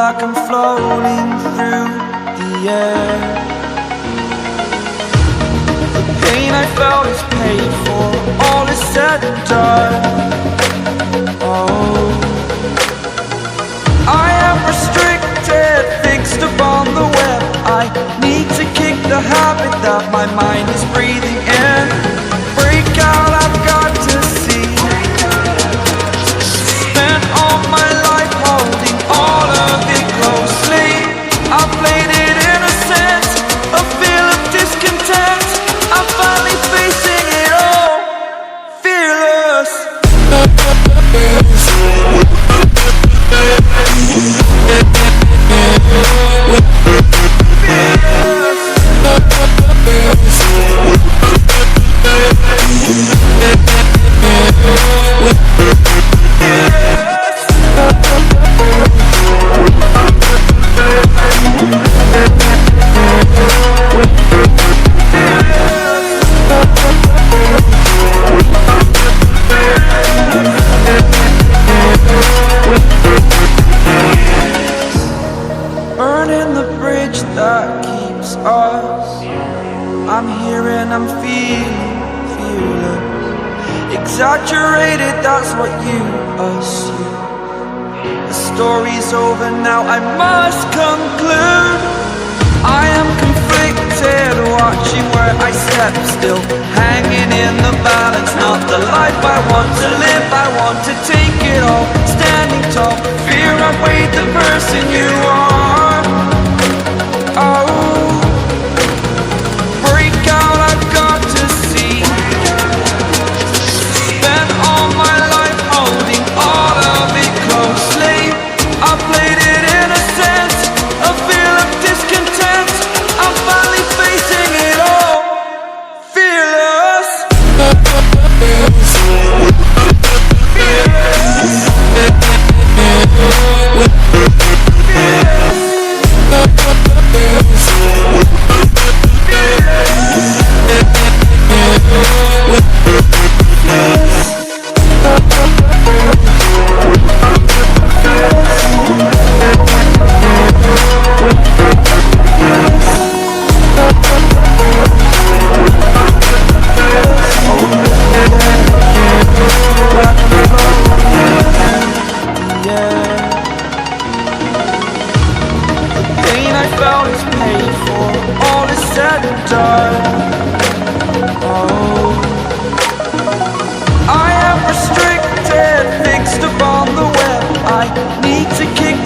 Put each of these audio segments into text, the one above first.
like I'm floating through the air. The pain I felt is paid for, all is said and done. Oh, I am restricted, fixed upon the web. I need to kick the habit that my mind is breathing in. Break out, I've got to see. Spent all my life holding all of it closely. I played it innocent, a feel of discontent. I'm finally facing it all, fearless. Burning the bridge that keeps us. I'm here and I'm feeling fearless. Exaggerated, that's what you assume. The story's over now, I must conclude. I am conflicted, watching where I step still, hanging in the balance. Not the life I want to live, I want to take it all. Standing tall, fear outweighed the person you are. Oh, break out, I've got to see. Spent all my life holding all of it closely. I played it innocent, a feel of discontent. I'm finally facing it all, fearless.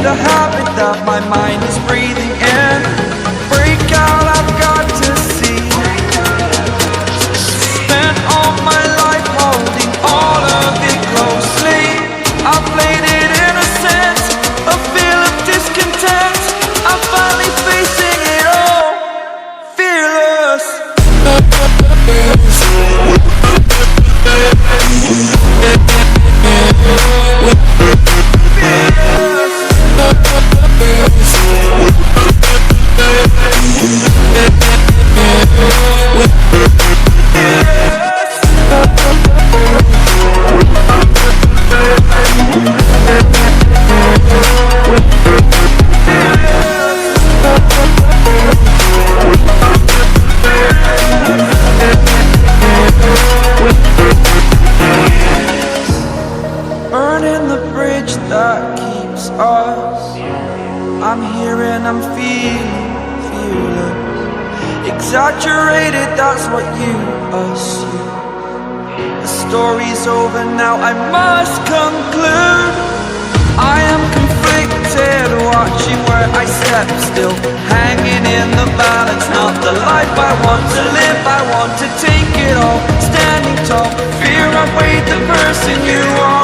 The habit that my mind is breathing in. Break out, I've got to see. Spent all my life holding all of it closely. I played it innocent, a feel of discontent. I'm finally facing it all, fearless. Burning the bridge that keeps us. I'm here and I'm feeling fearless. Exaggerated, that's what you assume. The story's over now, I must conclude. I am conflicted, watching where I step still, hanging in the balance. Not the life I want to live, I want to take it all. Standing tall, fear outweighed the person you are.